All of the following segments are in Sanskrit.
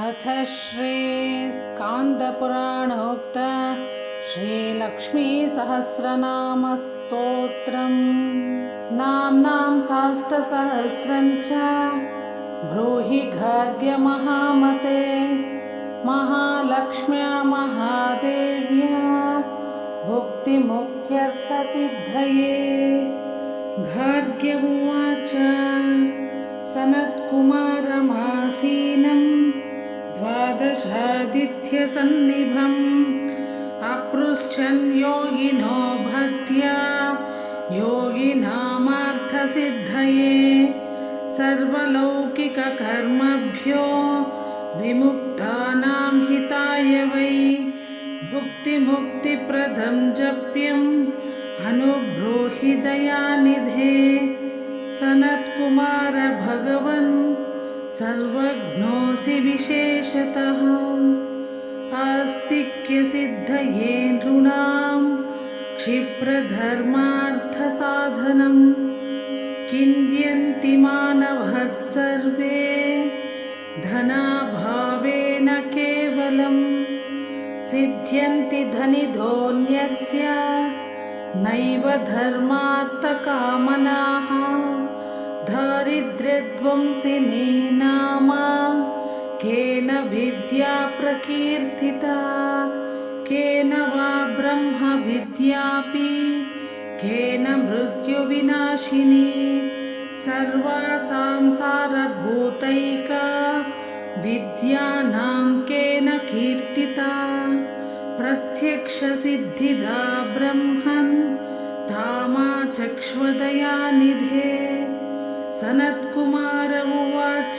अथ श्रीस्कान्दपुराणोक्त श्रीलक्ष्मीसहस्रनामस्तोत्रम् नाम्नां सहस्रं च ब्रूहि गार्ग्य महामते महालक्ष्म्या महादेव्या भुक्तिमुक्त्यर्थसिद्धये। गार्ग्य उवाच सनत्कुमारमासीनं द्वादशादित्यसन्निभम् अपृच्छन् योगिनो भक्त्या योगिनामार्थसिद्धये सर्वलौकिककर्मभ्यो विमुक्तानां हिताय वै भुक्तिमुक्तिप्रदं जप्यम् अनुब्रूहि दयानिधे। सनत्कुमार भगवन् सर्वज्ञोऽसि विशेषतः आस्तिक्यसिद्धये नृणां क्षिप्रधर्मार्थसाधनं चिन्तयन्ति मानवः सर्वे धनाभावेन केवलं सिद्ध्यन्ति धनिधोऽन्यस्य नैव धर्मार्थकामनाः दारिद्र्यध्वंसिनी नाम केन विद्या प्रकीर्तिता केन वा ब्रह्मविद्यापि केन मृत्युविनाशिनी सर्वासां सारभूतैका विद्यानां केन कीर्तिता प्रत्यक्षसिद्धिदा ब्रह्मन् तामाचक्ष्वदयानिधे। सनत्कुमार उवाच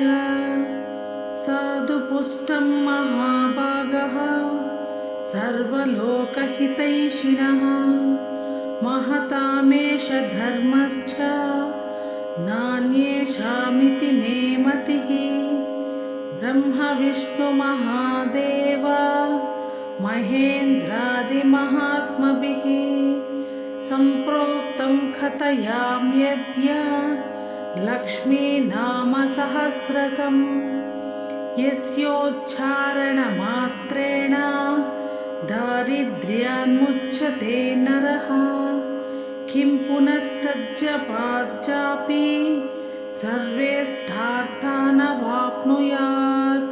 साधुपुष्टं महाभागः सर्वलोकहितैषिणः महतामेष धर्मश्च नान्येषामिति मे मतिः ब्रह्म विष्णु महादेव महेन्द्रादिमहात्मभिः सम्प्रोक्तं कथयाम्यद्य लक्ष्मीनामसहस्रकम् यस्योच्चारणमात्रेण दारिद्र्यान्मुच्यते नरः किं पुनस्तज्जपाज्जापि सर्वेष्टार्थानवाप्नुयात्।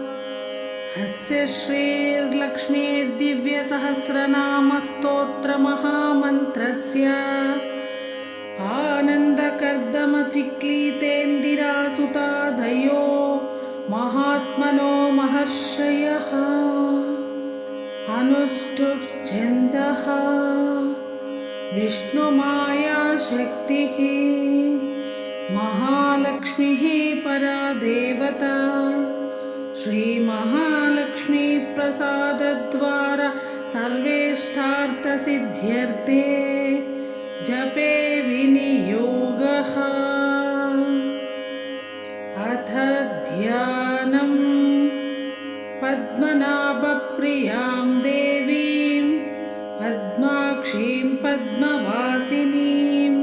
अस्य श्रीर्लक्ष्मीर्दिव्यसहस्रनामस्तोत्रमहामन्त्रस्य आनन्दकर्दमचिक्लीतेन्दिरासुतादयो महात्मनो महर्षयः अनुष्टुप्छन्दः विष्णुमायाशक्तिः महालक्ष्मीः परा देवता श्रीमहालक्ष्मी प्रसादद्वारा सर्वेष्टार्थसिद्ध्यर्थे जपे विनियोगः। अथ ध्यानम् पद्मनाभप्रियां देवीं पद्माक्षीं पद्मवासिनीं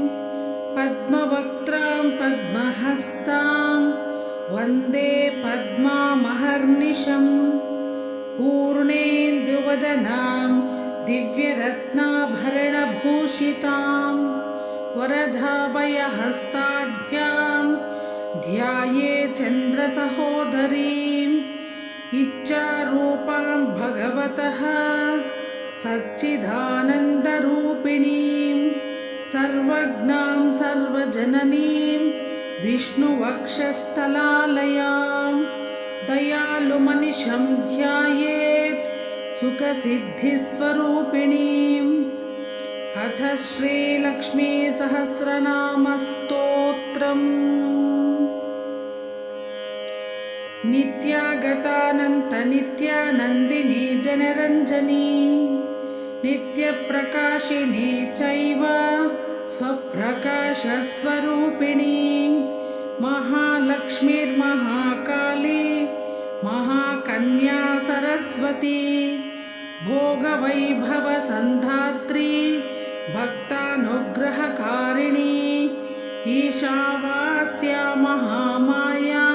पद्मवक्त्रां पद्महस्तां वन्दे पद्मामहर्निशम् पूर्णेन्दुवदनां दिव्यरत्नाभरणभूषितां वरदाभयहस्ताढ्यां ध्याये चन्द्रसहोदरीम् इच्छारूपां भगवतः सच्चिदानन्दरूपिणीं सर्वज्ञां सर्वजननीं विष्णुवक्षस्थलालयां दयालुमनिशं ध्यायेत् सुखसिद्धिस्वरूपिणीम्। अथ श्रीलक्ष्मीसहस्रनामस्तोत्रम् नित्यागतानन्तनित्यानन्दिनी जनरञ्जनी नित्यप्रकाशिनी चैव स्वप्रकाशस्वरूपिणी महालक्ष्मीर्महाकाली महाकन्या सरस्वती भोगवैभवसन्धात्री भक्तानुग्रहकारिणी ईशावास्या महामाया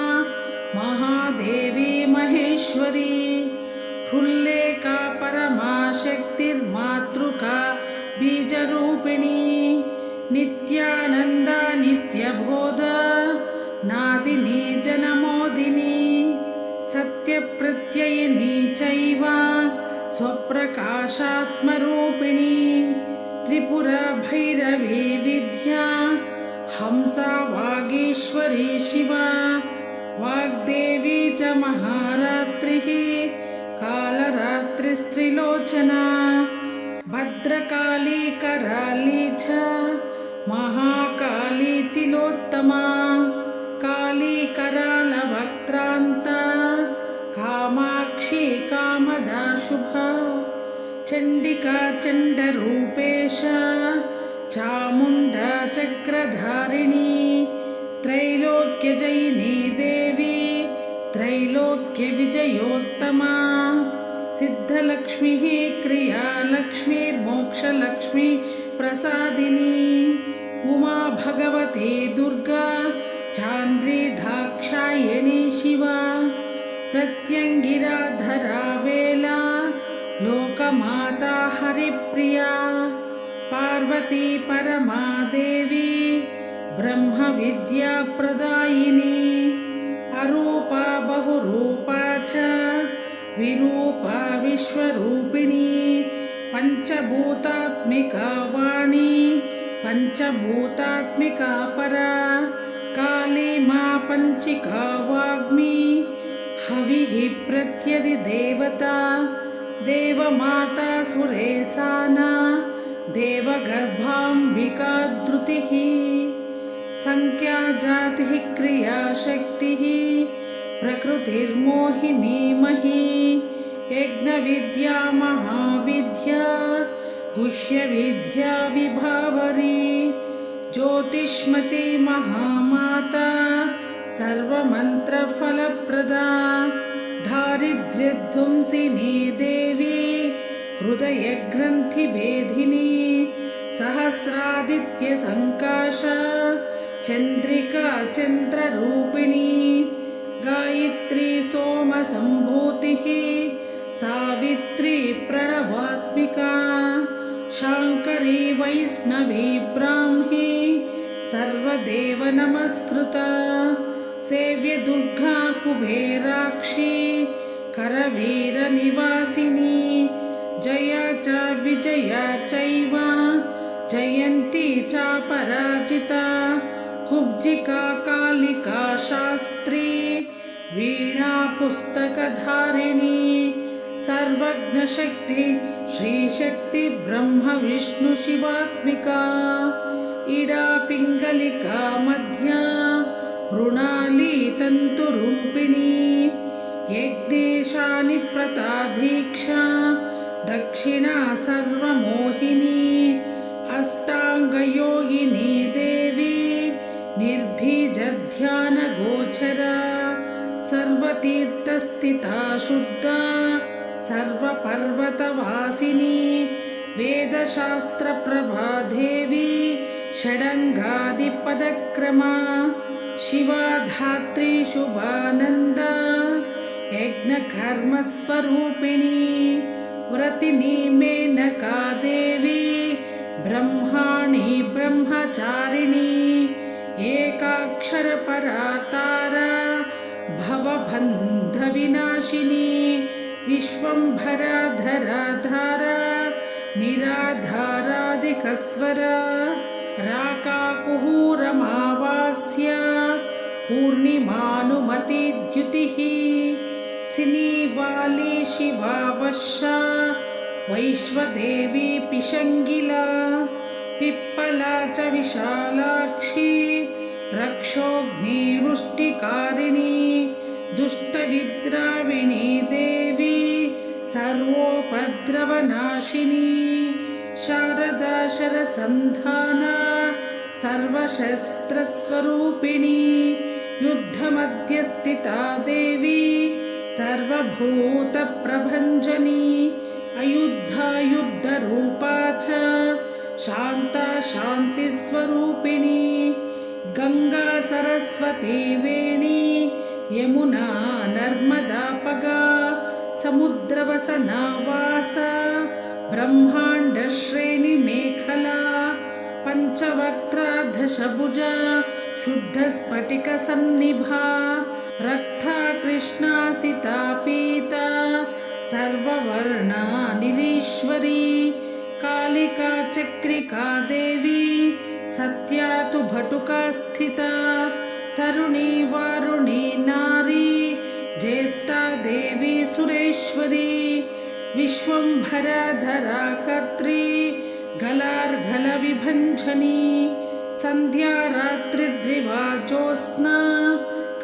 महादेवी महेश्वरी फुल्लेका परमाशक्तिर्मातृका बीजरूपिणी नित्यानन्दा नित्यबोधा नादिनी जनमोदिनी सत्यप्रत्ययिनी चैव स्वप्रकाशात्मरूपिणी त्रिपुरा भैरवी विद्या हंसा वागीश्वरी शिवा वाग्देवी च महारात्रिः कालरात्रिस्त्रिलोचना भद्रकाली कराली च महाकाली तिलोत्तमा काली करालवक्त्रान्ता कामाक्षी कामदा शुभा चण्डिका चण्डरूपेश चामुण्डा चक्रधारिणी त्रैलोक्यजयिनी देवी त्रैलोक्यविजयोत्तमा सिद्धलक्ष्मीः क्रियालक्ष्मीर्मोक्षलक्ष्मी प्रसादिनी उमा भगवती दुर्गा चान्द्री दाक्षायणी शिवा प्रत्यङ्गिराधरा वेला लोकमाता हरिप्रिया पार्वती परमादेवी ब्रह्मविद्याप्रदायिनी अरूपा बहुरूपा च विरूपा विश्वरूपिणी पञ्चभूतात्मिका वाणी पञ्चभूतात्मिका परा काली मा पञ्चिका वाग्मी हविः प्रत्यधिदेवता देवमाता सुरेशाना देवगर्भाम्बिका धृतिः संख्या जातिः क्रियाशक्तिः प्रकृतिर्मोहिनी मही यज्ञविद्या महाविद्या गुह्यविद्या विभावरी ज्योतिष्मती महामाता सर्वमन्त्रफलप्रदा दारिद्र्यध्वंसिनी देवी हृदयग्रन्थिभेदिनी सहस्रादित्यसङ्काशा चन्द्रिका चन्द्ररूपिणी गायत्री सोमसम्भूतिः सावित्री प्रणवात्मिका शाङ्करी वैष्णवी ब्राह्मी सर्वदेवनमस्कृता सेव्यदुर्गा कुबेराक्षी करवीरनिवासिनी जया च विजया चैव जयन्ती चापराजिता कुब्जिका कालिका शास्त्री वीणा पुस्तकधारिणी सर्वज्ञशक्ति श्रीशक्ति ब्रह्म विष्णु शिवात्मिका इडा पिङ्गलिका मध्या मृणाली तन्तुरूपिणी यज्ञेशानि प्रतादीक्षा दक्षिणा सर्वमोहिनी अष्टाङ्गयोगिनी देवी निर्भीजध्यानगोचरा सर्वतीर्थस्थिता शुद्धा सर्वपर्वतवासिनी वेदशास्त्रप्रभा देवी षडङ्गादिपदक्रमा शिवा धात्री शुभानन्दा यज्ञकर्मस्वरूपिणी व्रतिनी मेनका देवी ब्रह्माणी ब्रह्मचारिणी एकाक्षरपरा तारा भवबन्धविनाशिनी विश्वम्भरा धारा निराधारादिकस्वरा राकाकुहूरमावास्या पूर्णिमानुमती द्युतिः सिनीवाली शिवा वर्षा वैश्वदेवी पिशङ्गिला पिप्पला च विशालाक्षी रक्षोऽग्निवृष्टिकारिणी दुष्टविद्राविणी देवी सर्वोपद्रवनाशिनी शारदा शरसन्धाना सर्वशस्त्रस्वरूपिणी युद्धमध्यस्थिता देवी सर्वभूतप्रभञ्जनी अयुद्धा युद्धरूपा च शान्ता शान्तिस्वरूपिणी गंगा सरस्वती वेणी यमुना नर्मदा पगा समुद्रवसना वास ब्रह्माण्डश्रेणिमेखला पञ्चवक्त्राधशभुजा शुद्धस्फटिकसन्निभा रक्ता कृष्णासिता पीता सर्ववर्णा निरीश्वरी कालिका चक्रिका देवी सत्या तु भटुका स्थिता तरुणी वारुणी नारी ज्येष्ठा देवी सुरेश्वरी विश्वंभरधरा कर्त्री गलार्गलविभञ्जनी सन्ध्या रात्रिद्रिवा ज्योत्स्ना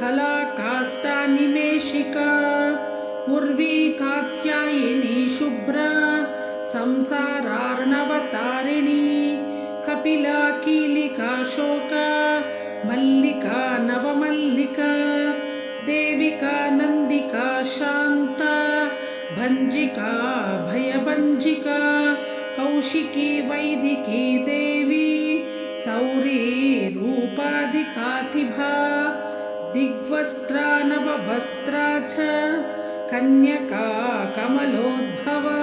कलाकाष्ठा निमेषिका उर्वी कात्यायिनी शुभ्रा संसारार्णवतारिणी कपिला कीलिका शोका मल्लिका नवमल्लिका देविका नन्दिका शान्ता भञ्जिका भयभञ्जिका कौशिकी वैदिकी देवी सौरी रूपाधिकातिभा दिग्वस्त्रा नववस्त्रा च कन्यका कमलोद्भवा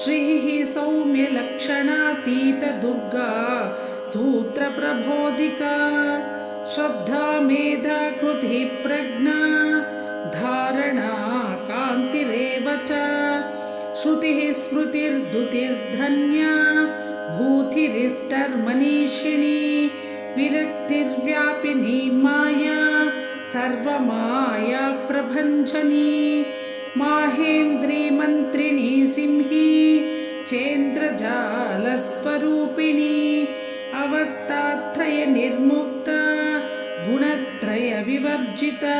श्रीः सौम्यलक्षणातीतदुर्गा सूत्रप्रबोधिका श्रद्धा मेधा कृतिः प्रज्ञा धारणा कान्तिरेव च श्रुतिः स्मृतिर्दुतिर्धन्या भूतिरिष्टर्मनीषिणी विरक्तिर्व्यापिनी माया सर्वमाया प्रभञ्जनी माहेन्द्री मन्त्रिणी सिंही चेन्द्रजालस्वरूपिणी अवस्थात्रय निर्मुक्ता गुणत्रय विवर्जिता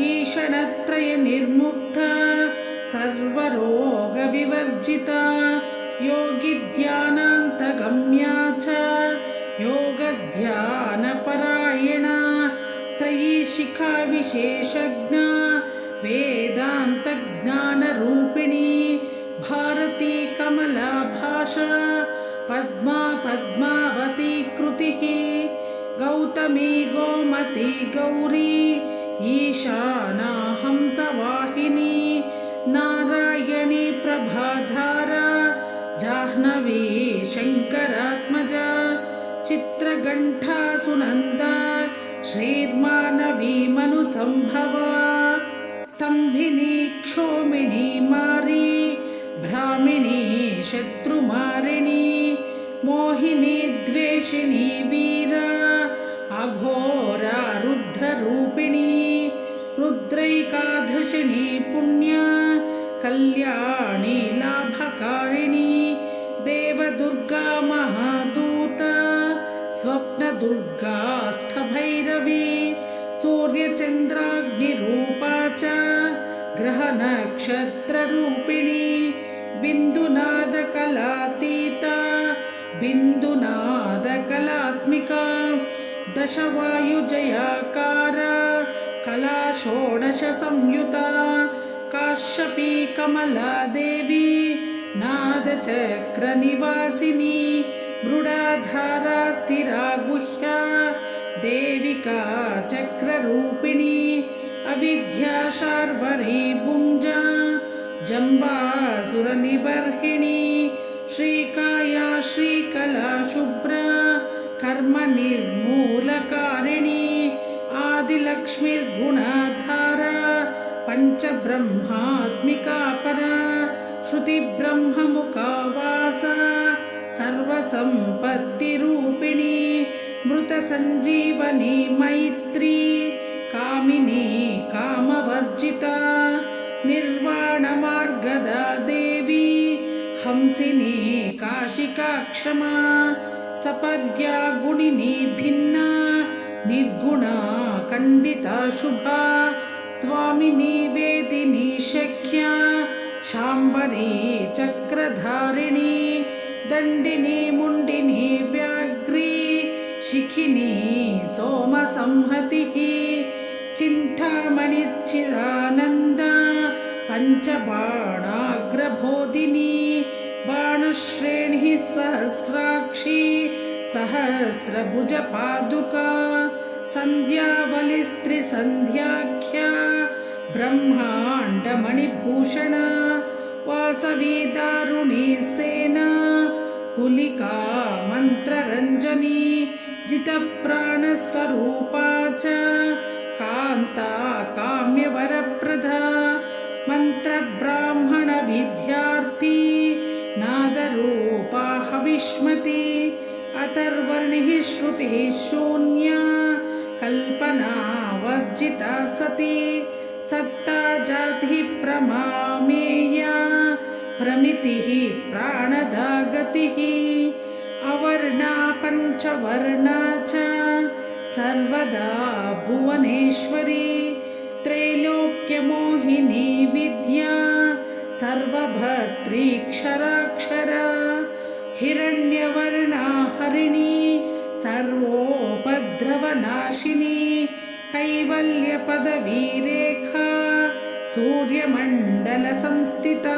ईषणत्रय निर्मुक्ता सर्वरोग विवर्जिता योगिध्यानान्तगम्या च योगध्यानपरायणा त्रयीशिखा विशेषज्ञा वेदान्तज्ञानरूपिणी भारती कमला भाषा पद्मा पद्मावती कृतिः गौतमी गोमती गौरी ईशाना हंसवाहिनी नारायणी प्रभाधारा जाह्नवी शङ्करात्मजा चित्रघण्टा सुनन्दा श्रीर्मानवी मनुसम्भवा स्तम्भिनी क्षोमिणी मारी भ्रामिणी शत्रुमारिणी मोहिनी द्वेषिणी वीरा अघोरा रुद्ररूपिणी रुद्रैकादशिनी पुण्या कल्याणी लाभकारिणी देवदुर्गा महादूता स्वप्नदुर्गा स्थभैरवी सूर्यचन्द्राग्निरूपा च ग्रहनक्षत्ररूपिणी बिन्दुनादकलातीता बिन्दुनादकलात्मिका दशवायुजयाकारा कला षोडशसंयुता काश्यपी कमला देवी नादचक्रनिवासिनी मृडाधारा स्थिरा गुह्या देविका चक्ररूपिणी अविद्या शार्वरी भुञ्जा जम्बासुरनिबर्हिणी श्रीकाया श्रीकला शुभ्रा कर्मनिर्मूलकारिणी आदिलक्ष्मीर्गुणाधारा पञ्चब्रह्मात्मिका परा श्रुतिब्रह्ममुखा वासा सर्वसम्पत्तिरूपिणी मृतसञ्जीवनी मैत्री कामिनी कामवर्जिता निर्वाणमार्गदा देवी हंसिनी काशिका क्षमा सपर्या गुणिनी भिन्ना निर्गुणा खण्डिता शुभा स्वामिनी वेदिनी शक्या शाम्बरी चक्रधारिणी दण्डिनी मुण्डिनी व्याघ्री शिखिनी सोमसंहतिः चिन्तामणिच्चिदानन्द पञ्चबाणाग्रबोधिनी बाणश्रेणिः सहस्राक्षी सहस्रभुजपादुका सन्ध्यावलिस्त्रिसन्ध्याख्या ब्रह्माण्डमणिभूषण वासवी दारुणी सेना कुलिका मन्त्ररञ्जनी जितप्राणस्वरूपा च कान्ता काम्यवरप्रदा मन्त्रब्राह्मणविद्यार्थी नादरूपा हविष्मती अतर्वर्णिः श्रुतिः शून्या कल्पना वर्जिता सती सत्ता जातिः प्रमामेया प्रमितिः प्राणदा गतिः अवर्णा पञ्चवर्णा च सर्वदा भुवनेश्वरी त्रैलोक्यमोहिनी विद्या सर्वभद्रीक्षराक्षरा हिरण्यवर्णा हरिणी सर्वोपद्रवनाशिनी कैवल्यपदवीरेखा सूर्यमण्डलसंस्थिता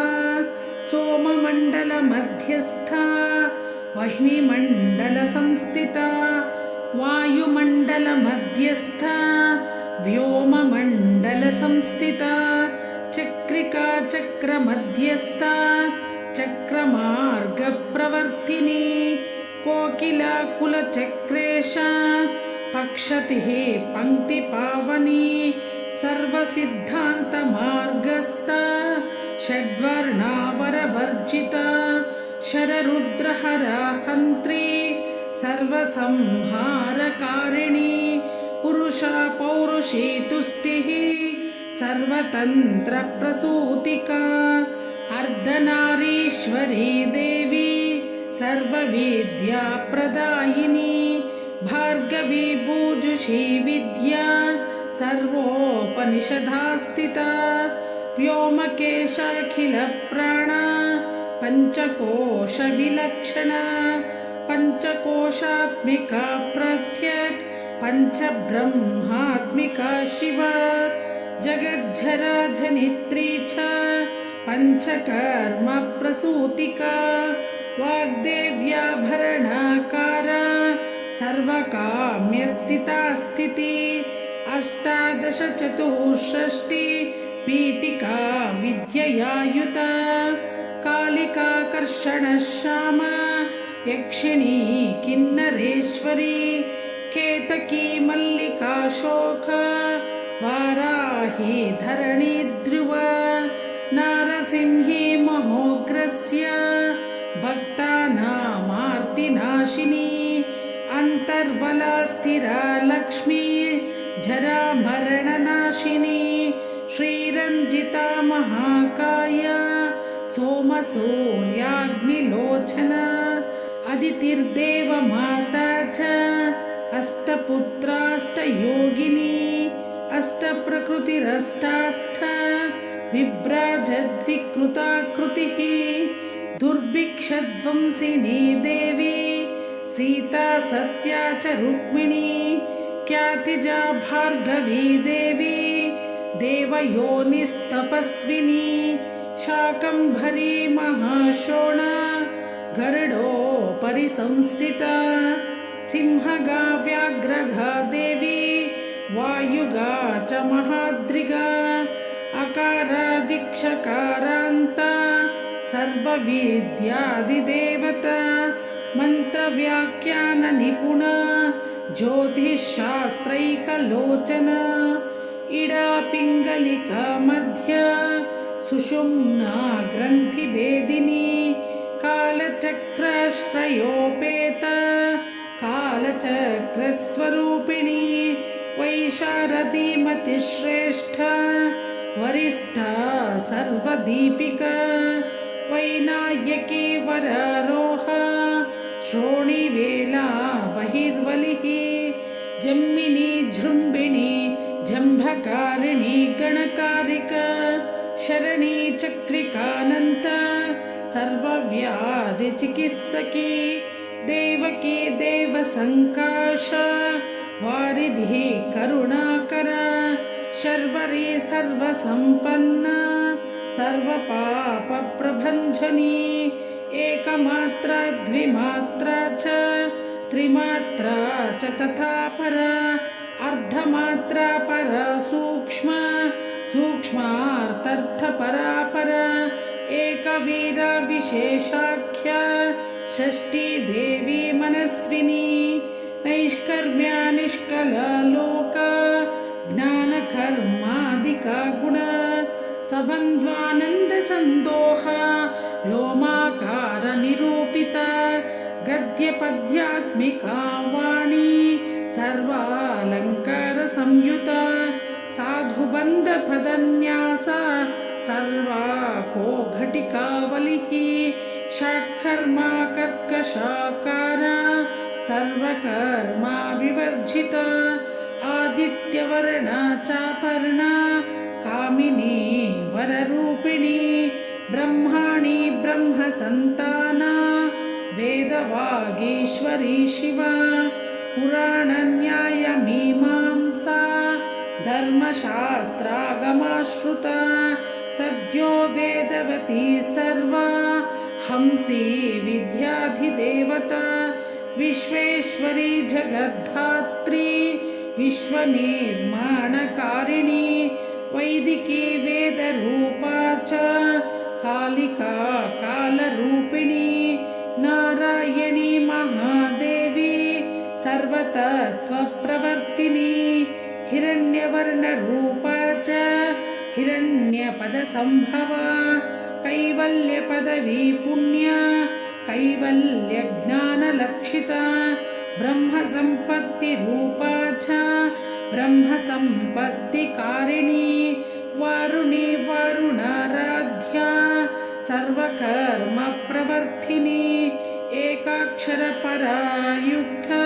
सोममण्डलमध्यस्था वह्निमण्डलसंस्थिता वायुमण्डलमध्यस्था व्योममण्डलसंस्थिता चक्रिका चक्रमध्यस्था चक्रमार्गप्रवर्तिनी कोकिला कुलचक्रेशा पक्षतिः पङ्क्तिपावनी सर्वसिद्धान्तमार्गस्था षड्वर्णावरवर्जिता शररुद्रहरा हन्त्री सर्वसंहारकारिणी पुरुषा पौरुषी तुष्टिः सर्वतन्त्रप्रसूतिका अर्धनारीश्वरी देवी सर्वविद्याप्रदायिनी भार्गवी भूजुषी विद्या सर्वोपनिषदास्थिता व्योमकेशाखिलप्राणा पञ्चकोशविलक्षणा पञ्चकोशात्मिका प्रत्यक् पञ्चब्रह्मात्मिका शिवा जगज्झरा जनित्री च पञ्चकर्मप्रसूतिका वाग्देव्याभरणाकारा सर्वकाम्यस्थिता स्थिति अष्टादश चतुष्षष्टि पीठिका विद्ययायुता कालिकाकर्षणश्यामा यक्षिणी किन्नरेश्वरी केतकी मल्लिकाशोक वाराही धरणी ध्रुव नारसिंही महोग्रस्य भक्तानामार्तिनाशिनी अन्तर्बला स्थिरा लक्ष्मी जरामरणनाशिनी श्रीरञ्जिता महाकाया सोमसूर्याग्निलोचना अदितिर्देवमाता च अष्टपुत्राष्टयोगिनी अष्टप्रकृतिरष्टाष्ट विभ्राजद्विकृताकृतिः दुर्भिक्षध्वंसिनी देवी सीता सत्या च रुक्मिणी ख्यातिजा भार्गवी देवी देवयोनिस्तपस्विनी शाकम्भरी महाशोणा गरुडोपरि संस्थिता सिंहगा व्याघ्रगा देवी वायुगा च महाद्रिगा अकारादिक्षकारान्ता सर्वविद्यादिदेवता मन्त्रव्याख्याननिपुणा ज्योतिःशास्त्रैकलोचना इडा पिङ्गलिका मध्या सुषुम्ना ग्रन्थिभेदिनी कालचक्राश्रयोपेता कालचक्रस्वरूपिणी वैशारदीमतिश्रेष्ठा वरिष्ठा सर्वदीपिका वैनायकी वरारोहा श्रोणिवेला बहिर्वलिः जम्मिनी जृम्बिणी जम्भकारिणी गणकारिका शरणी चक्रिकानन्ता सर्वव्याधिचिकित्सकी देवकी देवसङ्काशा वारिधिः करुणाकरा शर्वरी सर्वसम्पन्ना सर्वपापप्रभञ्जनी एकमात्रा द्विमात्रा च त्रिमात्रा च तथा परा अर्धमात्रा परसूक्ष्म सूक्ष्मार्थपरापर एकवीरा विशेषाख्या षष्ठी देवी मनस्विनी नैष्कर्म्या निष्कला लोक ज्ञानकर्मादिका गुण सबन्ध्वानन्द संदोह व्योमाकार निरूपिता गद्यपद्यात्मिका वाणी सर्वालंकार संयुता साधुबंध पदन्यास सर्वाको घटिकावलिः षट्कर्मा कर्कशाकार सर्वकर्मा विवर्जिता आदित्यवर्णा चापर्णा कामिनी वररूपिणी ब्रह्माणि ब्रह्मसन्ताना वेदवागीश्वरी शिवा पुराणन्यायमीमांसा धर्मशास्त्रागमाश्रुता सद्यो वेदवती सर्वा हंसी विद्याधिदेवता विश्वेश्वरी जगद्धात्री विश्वनिर्माणकारिणी वैदिकी वेदरूपा च कालिका कालरूपिणी नारायणी महादेवी सर्वतत्त्वप्रवर्तिनी हिरण्यवर्णरूपा च हिरण्यपदसंभवा कैवल्यपदवी पुण्या कैवल्यज्ञानलक्षिता ब्रह्मसम्पत्तिरूपा च ब्रह्मसम्पत्तिकारिणी वारुणी वारुणाराध्या सर्वकर्मप्रवर्तिनी एकाक्षरपरायुक्ता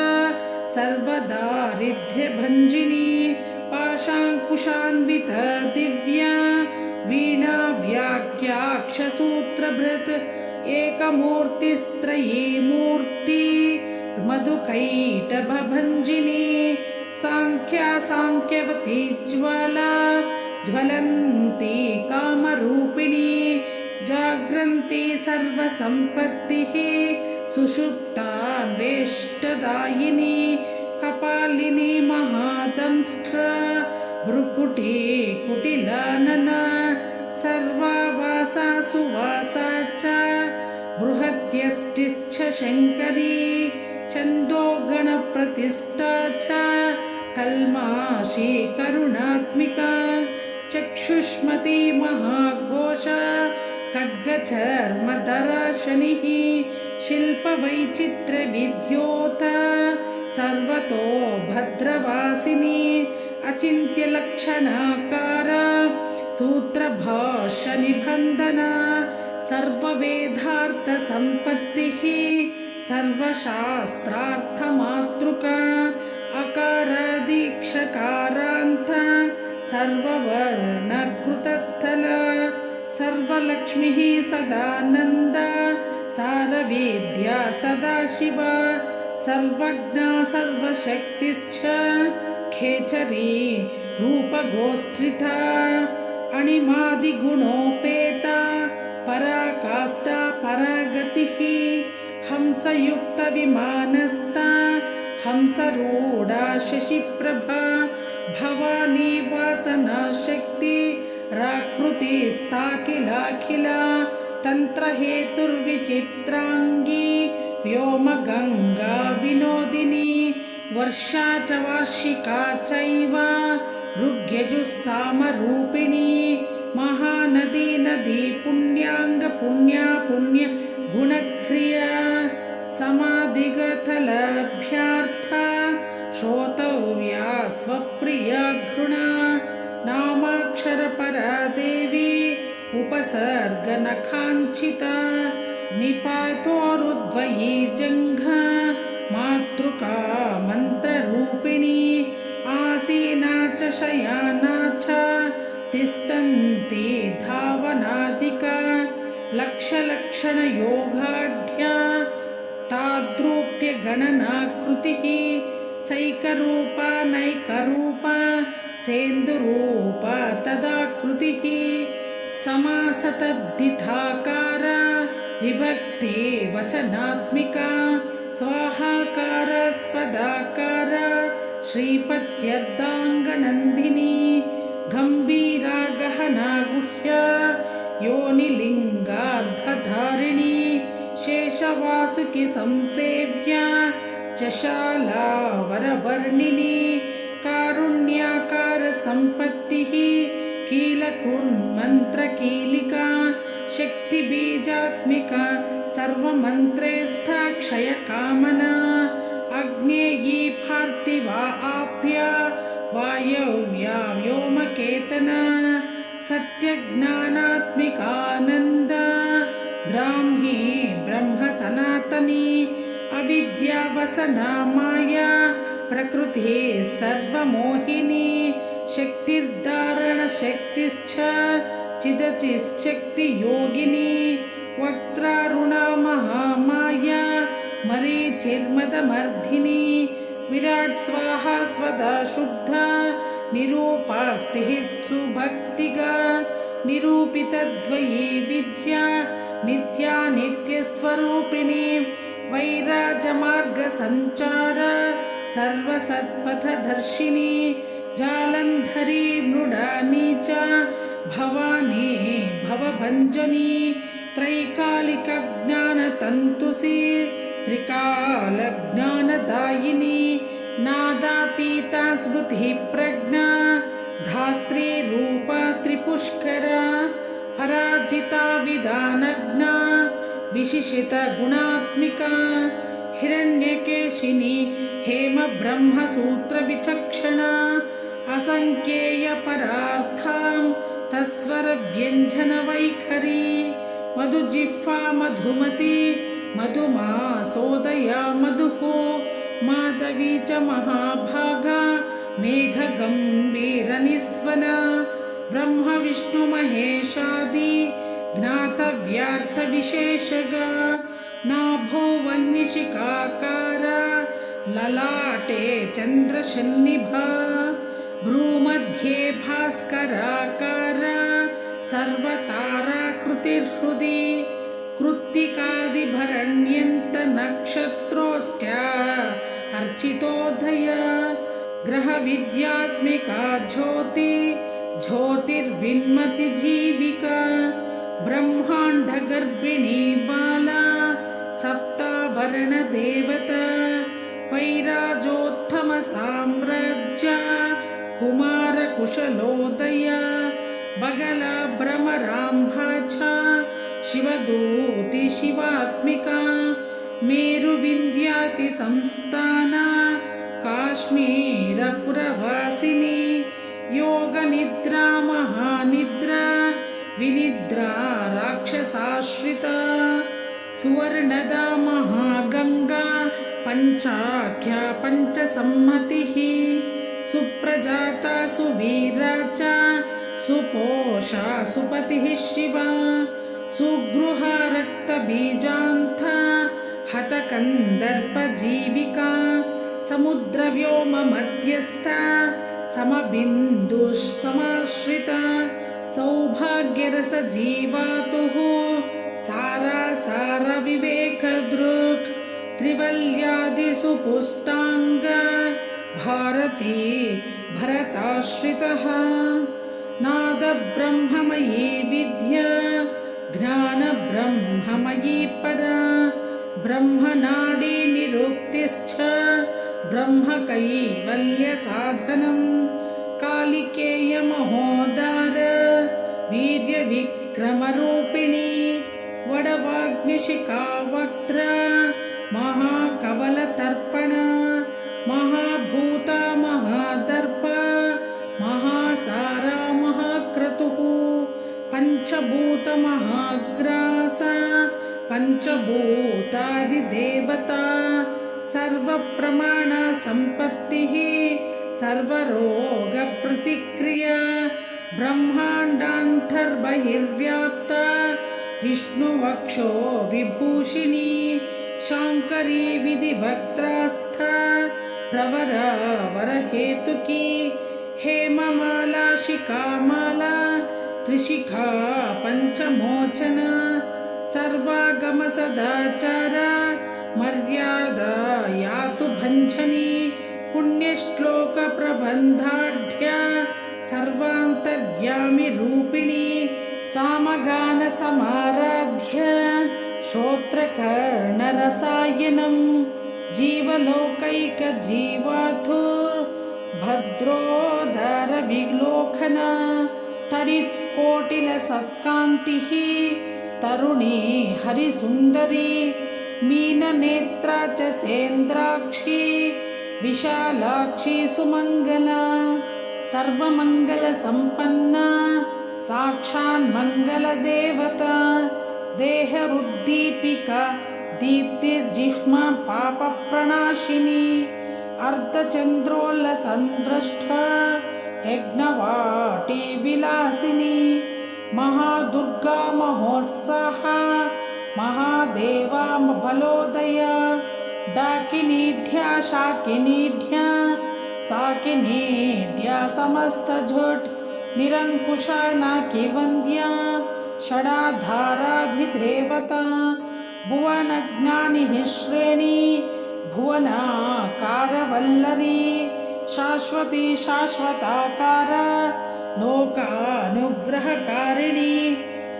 सर्वदारिद्र्यभञ्जिनी पाशाङ्कुशान्विता दिव्या वीणा व्याख्याक्षसूत्रभृत् एकमूर्तिस्त्रयी मूर्ति मधुकैटभभञ्जिनी साङ्ख्या साङ्ख्यवती ज्वाला ज्वलन्ती कामरूपिणी जाग्रन्ती सर्वसम्पत्तिः सुषुप्तान्वेष्टदायिनी कपालिनी महादंष्ट्र भ्रुकुटी कुटिलानना सर्वावासा सुवासा च बृहत्यष्टिश्च शङ्करी छन्दो गणप्रतिष्ठा च कल्माशी करुणात्मिका चक्षुष्मती महाघोषा खड्गचर्मधरा शनिः शिल्पवैचित्र्यविद्योता सर्वतो भद्रवासिनी अचिन्त्यलक्षणाकारा सूत्रभाष्यनिबन्धना सर्ववेदार्थसम्पत्तिः सर्वशास्त्रार्थमातृका अकारादीक्षकारान्त सर्ववर्णकृतस्थल सर्वलक्ष्मीः सदानन्द सारविद्या सदाशिवा सर्वज्ञा सर्वशक्तिश्च खेचरी रूपगोस्त्रिता अणिमादिगुणोपेता पराकाष्ठा परागतिः हंसयुक्तविमानस्था हंसरूढा शशिप्रभा भवानी वासनाशक्ति राकृतिस्ताखिलाखिला तन्त्रहेतुर्विचित्राङ्गी व्योमगङ्गा विनोदिनी वर्षा च वार्षिका चैव ऋग्यजुस्सामरूपिणी महानदी नदी पुण्याङ्ग पुण्या पुण्य गुणक्रिया समाधिगतलभ्यार्था श्रोतव्या स्वप्रिया घृणा नामाक्षरपरा देवी उपसर्गनखाञ्चिता निपातोरुद्वयी जङ्घ मातृका मन्त्ररूपिणी आसीना च शयाना च तिष्ठन्ति धावनादिका लक्षलक्षणयोगाढ्या ताद्रूप्यगणनाकृतिः सैकरूपा नैकरूपा सेन्दुरूपा तदाकृतिः समासतद्धिताकार विभक्ति वचनात्मिका स्वाहाकार स्वदाकार श्रीपत्यर्धाङ्गनन्दिनी गम्भीरा गहना गुह्या योनिलिङ्गार्धधारिणी शेषवासुकि संसेव्या चशाला वरवर्णिनी कारुण्याकार संपत्तिः कीलकुन्मन्त्रकीलिका शक्तिबीजात्मिका सर्वमन्त्रेष्ठाक्षयकामना अग्नेयी पार्थिवा आप्या वायव्या व्योमकेतना सत्यज्ञानात्मिकानन्द ब्राह्मी ब्रह्म सनातनी अविद्यावसना माया प्रकृति सर्वमोहिनी शक्तिर्धारणशक्तिश्च चिदचिश्शक्तियोगिनी वक्त्रारुणा महामाया मरीचिर्मदमर्धिनी विराट् स्वाहा स्वदा शुद्धा निरूपास्तिः सुभक्तिगा निरूपितद्वयी विद्या नित्या नित्यस्वरूपिणी वैराजमार्गसञ्चार सर्वसत्पथदर्शिनी जालन्धरी मृडानी च भवानी भवभञ्जनी त्रैकालिकज्ञानतन्तुसी त्रिकालज्ञानदायिनी नादातीता स्मृतिः प्रज्ञा धात्री रूपा त्रिपुष्करा पराजिता विधानज्ञा विशिशितगुणात्मिका हिरण्यकेशिनी हेमब्रह्मसूत्रविचक्षणा असङ्ख्येयपरार्थां तस्वरव्यञ्जनवैखरी मधुजिह्वा मधुमती मधुमासोदया मधुः माधवी च महाभागा मेघगम्भीरनिस्वना ब्रह्मविष्णुमहेशादि ज्ञातव्यार्थविशेषगा नाभो वह्निशिखाकारा ललाटे चन्द्रशन्निभा भ्रूमध्ये भास्कराकारा सर्वताराकृतिर्हृदि कृत्तिकादिभरण्यन्तनक्षत्रोऽस्त्या अर्चितोदया ग्रहविद्यात्मिका ज्योति ज्योतिर्विन्मतिजीविका ब्रह्माण्डगर्भिणी बाला सप्तावरणदेवता वैराजोत्तमसाम्राज्य कुमारकुशलोदया बगला भ्रमराम्भा च शिवदूति शिवात्मिका मेरुविन्द्यातिसंस्थाना काश्मीरपुरवासिनी योगनिद्रा महानिद्रा विनिद्रा राक्षसाश्रिता सुवर्णदा महागङ्गा पञ्चाख्या पञ्चसम्मतिः सुप्रजाता सुवीरा च सुपोषा सुपतिः शिवा सुगृहा रक्तबीजान्ता हतकन्दर्पजीविका समुद्रव्योममध्यस्था समबिन्दुः समाश्रिता सौभाग्यरसजीवातुः सारासारविवेकदृक् त्रिवल्यादिसुपुष्टाङ्ग भारती भरताश्रितः नादब्रह्ममयी विद्या ज्ञानब्रह्ममयी परा ब्रह्मनाडी निरुक्तिश्च ब्रह्मकैवल्यसाधनं कालिकेयमहोदार वीर्यविक्रमरूपिणी वडवाग्निशिखा वक्त्र महाकवलतर्पण महाभूता महादर्प महासारा महाक्रतुः पञ्चभूतमहाग्रास पञ्चभूतादिदेवता सर्वप्रमाणसम्पत्तिः सर्वरोगप्रतिक्रिया ब्रह्माण्डान्तर्बहिर्व्याप्ता विष्णुवक्षो विभूषिणी शाङ्करी विधिवक्त्रास्था प्रवरा वरहेतुकी हेममाला शिखामाला त्रिशिखा पञ्चमोचना सर्वागमसदाचार मर्यादा यातु भञ्जनी पुण्यश्लोकप्रबन्धाढ्या सर्वान्तर्यामि रूपिणी सामगानसमाराध्य श्रोत्रकर्णरसायनं जीवलोकैकजीवातुर्भद्रोदरविलोकना तरित्कोटिलसत्कान्तिः तरुणी हरिसुन्दरी मीननेत्रा च सेन्द्राक्षी विशालाक्षी सुमङ्गला सर्वमङ्गलसम्पन्ना साक्षान्मङ्गलदेवता देहरुद्दीपिका दीप्तिर्जिह्मा पापप्रणाशिनी अर्धचन्द्रोल्लसन्द्रष्टा यज्ञवाटी विलासिनी महादुर्गा महोत्साहा महादेवा बलोदया डाकिनीढ्या शाकिनीढ्या साकिनीढ्या समस्तझट निरङ्कुशा नाकिवन्द्या षडाधाराधिदेवता भुवनज्ञानिः श्रेणी भुवनाकारवल्लरी शाश्वती शाश्वताकार लोकानुग्रहकारिणी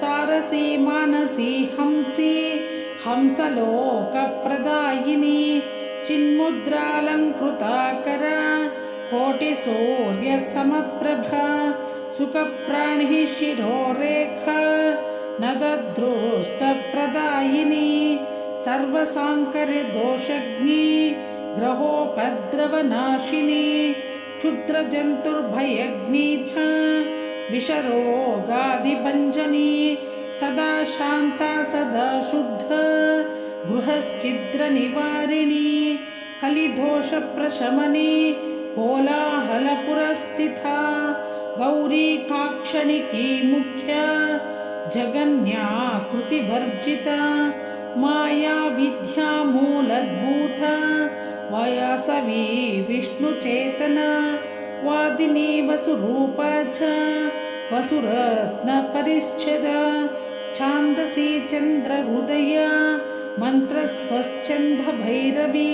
सारसी मानसी हंसी हंसलोकप्रदायिनी चिन्मुद्रालङ्कृताकर कोटिसूर्यसमप्रभा सुखप्राणिः शिरोरेखा नददृष्टप्रदायिनी सर्वसाङ्कर्यदोषज्ञी ग्रहोपद्रवनाशिनी क्षुद्रजन्तुर्भयज्ञी च विषरोगादिभञ्जनी सदा शान्ता सदा शुद्धा गृहश्चिद्रनिवारिणी कलिदोषप्रशमनी कोलाहलपुरस्थिता गौरी काक्षणिकी मुख्या जगन्याकृतिवर्जिता माया विद्या मूलद्भूता वासवी विष्णुचेतना वादिनी वसुरूपा च वसुरत्नपरिच्छदा छान्दसी चन्द्रहृदया मन्त्रस्वच्छन्दभैरवी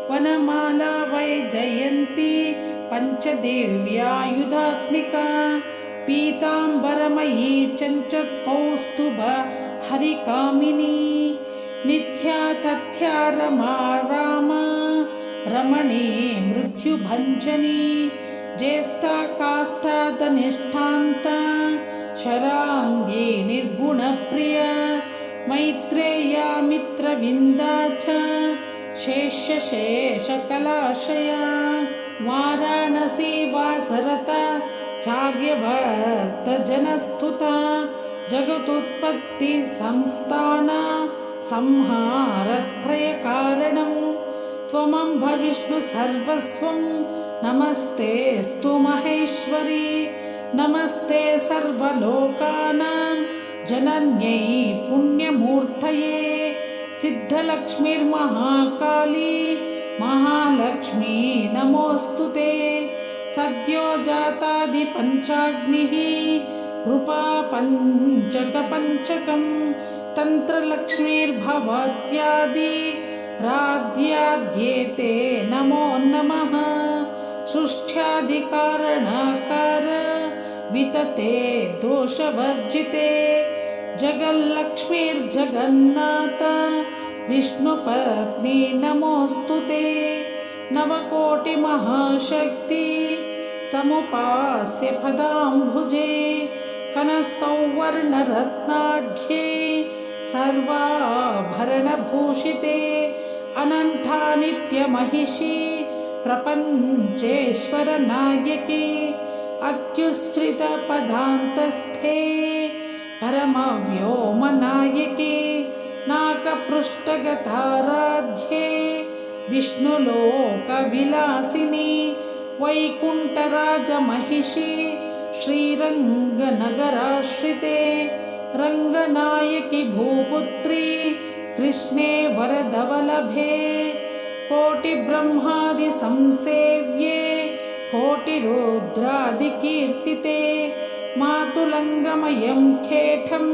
वनमाला वैजयन्ती पञ्चदेव्यायुधात्मिका पीताम्बरमयी चञ्चत्कौस्तुभ हरिकामिनी नित्या तथ्या रमा राम रमणी मृत्युभञ्जनी ज्येष्ठा काष्ठादनिष्ठान्ता शराङ्गी निर्गुणप्रिया मैत्रेया मित्रविन्दा च शेषकलाशया वाराणसी वासरता चार्यवर्तजनस्तुता जगदुत्पत्ति संस्थाना संहारत्रयकारणं त्वमम्ब विष्णु सर्वस्वं नमस्तेऽस्तु महेश्वरी नमस्ते सर्वलोकानां जनन्यै पुण्यमूर्तये सिद्धलक्ष्मीर्महाकाली महालक्ष्मी नमोऽस्तु ते सद्यो जातादिपञ्चाग्निः रूपापञ्चकपञ्चकं तन्त्रलक्ष्मीर्भवत्यादि राध्याद्येते नमो नमः सृष्ट्यादिकारणकार वितते दोषवर्जिते जगल्लक्ष्मीर्जगन्नाथ विष्णुपत्नी नमोऽस्तु ते नवकोटिमहाशक्ति समुपास्य पदाम्बुजे कनसौवर्णरत्नाढ्ये सर्वाभरणभूषिते अनन्ता नित्यमहिषी प्रपञ्चेश्वरनायकी अत्युच्छ्रितपदान्तस्थे परमव्योमनायकी नाकपृष्ठगताराध्ये विष्णुलोकविलासिनी वैकुण्ठराजमहिषी श्रीरङ्गनगराश्रिते रङ्गनायकी भूपुत्री कृष्णे वरदवलभे कोटिब्रह्मादिसंसेव्ये कोटिरुद्रादिकीर्तिते मातुलङ्गमयं खेटं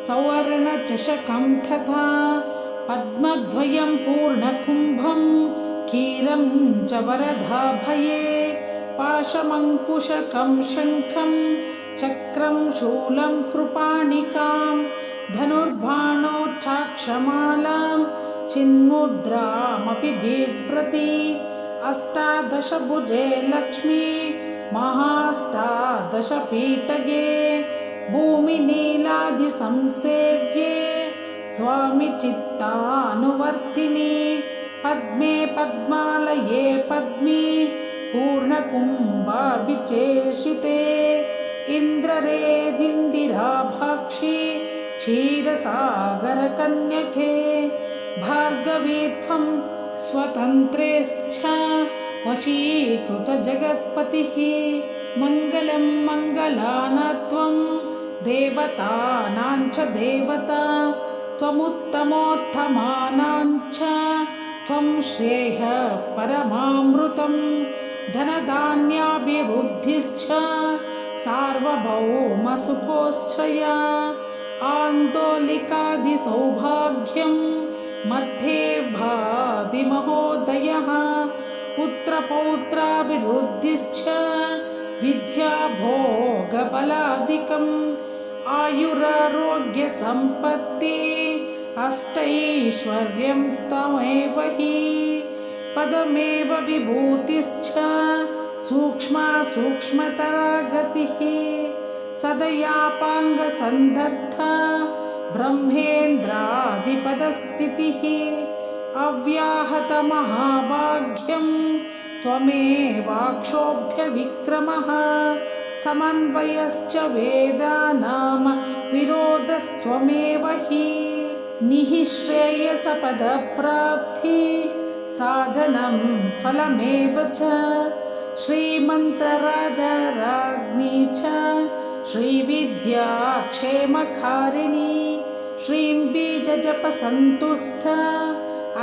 सौवर्णचषकं तथा पद्मद्वयं पूर्णकुम्भं क्षीरं च वरदाभये पाशमङ्कुशकं शङ्खं चक्रं शूलं कृपाणिकां धनुर्बाणोच्चाक्षमालां चिन्मुद्रामपि बिभ्रति अष्टादशभुजे लक्ष्मी महाष्टादशपीठगे भूमिनीलादिसंसेव्ये स्वामि चित्तानुवर्तिनि पद्मे पद्मालये पद्मी पूर्णकुम्भाभिचेषिते इन्द्ररेदिन्दिराभाक्षि क्षीरसागरकन्यके भार्गवी त्वं स्वतन्त्रेश्च वशीकृतजगत्पतिः मङ्गलं मङ्गलानात्वं देवतानां च देवता त्वमुत्तमोत्तमानां च त्वं श्रेयः परमामृतं धनधान्याभिवृद्धिश्च सार्वभौमसुखोश्चया आन्दोलिकादिसौभाग्यं मध्ये भाति महोदयः पुत्रपौत्राभिवृद्धिश्च विद्याभोगबलादिकम् आयुरारोग्यसम्पत्ति अष्टैश्वर्यं तमेव हि पदमेव विभूतिश्च सूक्ष्मतरा गतिः सदयापाङ्गसन्धत्ता ब्रह्मेन्द्रादिपदस्थितिः अव्याहतमहाभाग्यं त्वमेवाक्षोभ्यविक्रमः समन्वयश्च वेदानां विरोधस्त्वमेव हि निःश्रेयसपदप्राप्ति साधनं फलमेव च श्रीमन्त्रराजराज्ञी च श्रीविद्या क्षेमकारिणी श्रीं बीजजपसन्तुष्ट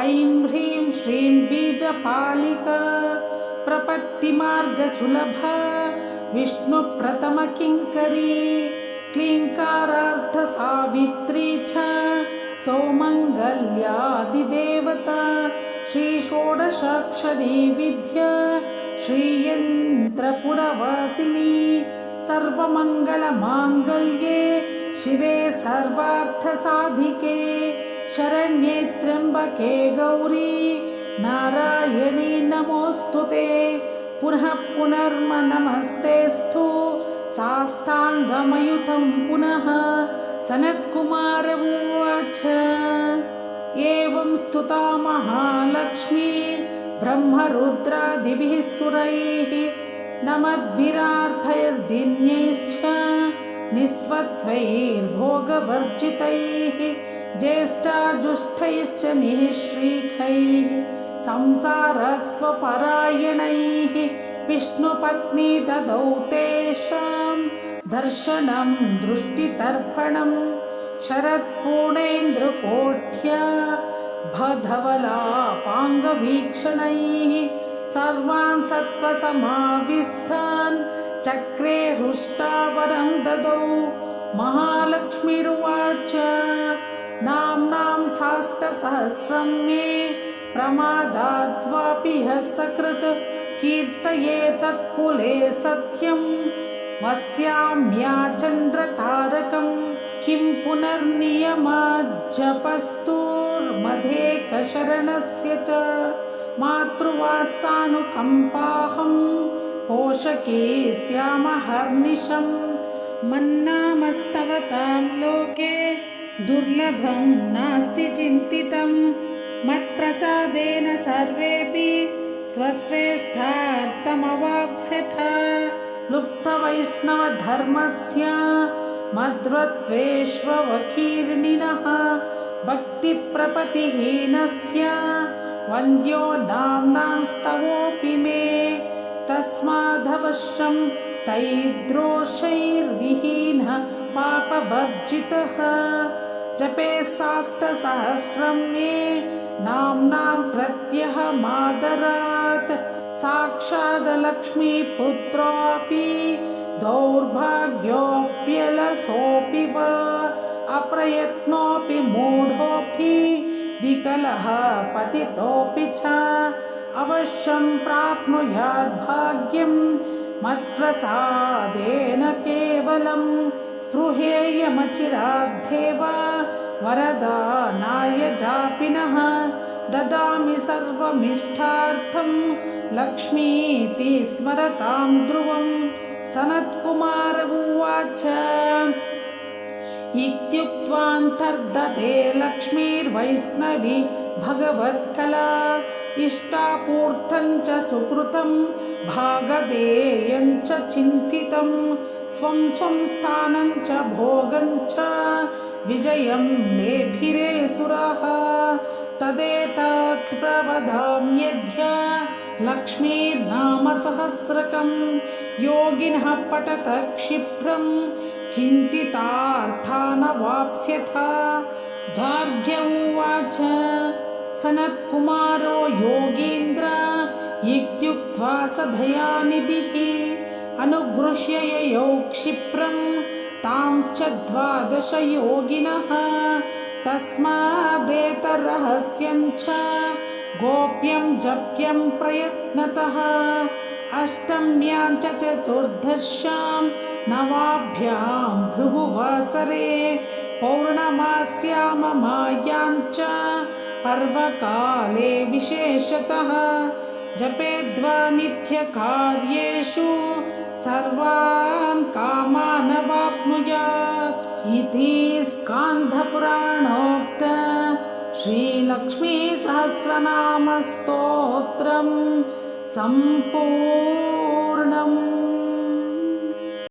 ऐं ह्रीं श्रीं बीजपालिका प्रपत्तिमार्गसुलभा विष्णुप्रथमकिङ्करी क्लीङ्कारार्थसावित्री च सौमङ्गल्यादिदेवता श्रीषोडशाक्षरी विद्या श्रीयन्त्रपुरवासिनी सर्वमङ्गलमाङ्गल्ये शिवे सर्वार्थसाधिके शरण्ये त्र्यम्बके गौरी नारायणी नमोऽस्तुते पुनः पुनर्नमस्तेऽस्तु साष्टाङ्गमयुतं पुनः सनत्कुमार उवाच एवं स्तुता महालक्ष्मी ब्रह्मरुद्रादिभिः सुरैः नमद्भिरार्थैर्दिन्यैश्च निःस्वत्वैर्भोगवर्जितैः ज्येष्ठाजुष्टैश्च निःश्रीकैः संसारस्वपरायणैः विष्णुपत्नी ददौ तेषां दर्शनं दृष्टितर्पणं शरत्पूर्णेन्द्रकोट्या भधवलापाङ्गवीक्षणैः सर्वान् सत्त्वसमाविष्टान् चक्रे हृष्टावरं ददौ महालक्ष्मीरुवाच नाम्नां शास्त्रसहस्रं मे प्रमादाद्वापि ह्यः सकृत् कीर्तये तत्कुले सत्यं वस्याम्या चन्द्रतारकं किं पुनर्नियमाज्जपस्तुर्मधेकशरणस्य च मातृवासानुकम्पाहं पोषके स्यामहर्निशं मन्नामस्तवतां लोके दुर्लभं नास्ति चिन्तितं मत्प्रसादेन सर्वेऽपि स्वस्वेष्टार्थमवाप्स्यथ लुप्तवैष्णवधर्मस्य मध्वत्वेष्वकीर्णिनः भक्तिप्रपतिहीनस्य वन्द्यो नाम्नां स्तवोऽपि मे तस्मादवश्यं तैर्द्रोषैर्विहीनः पापवर्जितः जपे शास्त्रसहस्रं मे नाम्नां प्रत्यहमादरात् साक्षादलक्ष्मीपुत्रोऽपि दौर्भाग्योऽप्यलसोऽपि वा अप्रयत्नोऽपि मूढोऽपि विकलः पतितोऽपि च अवश्यं प्राप्नुयात् भाग्यं मत्प्रसादेन केवलं स्पृहेयमचिराद्धेव वरदानाय जापिनः ददामि सर्वमिष्टार्थं लक्ष्मीति स्मरतां ध्रुवं सनत्कुमार उवाच इत्युक्त्वान्तर्दते लक्ष्मीर्वैष्णवी भगवत्कला इष्टापूर्थं च सुकृतं भागधेयं च चिन्तितं स्वं स्वं स्थानं च भोगं च विजयं लेभिरे सुराः तदेतत् प्रवदाम्यद्य लक्ष्मीर्नाम सहस्रकं योगिनः पठत क्षिप्रं चिन्तितार्थानवाप्स्यथ गार्ग्य उवाच सनत्कुमारो योगीन्द्र इत्युक्त्वा स दयानिधिः अनुगृह्य ययौ क्षिप्रं तांश्च 12 योगिनः तस्मादेतरहस्यं च गोप्यं जप्यं प्रयत्नतः अष्टम्यां च चतुर्दश्यां नवाभ्यां भृगुवासरे पौर्णमास्याममायां च पर्वकाले विशेषतः जपेद्वा नित्यकार्येषु सर्वान् कामान् वाप्नुयात् इति स्कान्धपुराणोक्त श्रीलक्ष्मीसहस्रनामस्तोत्रं सम्पूर्णम्।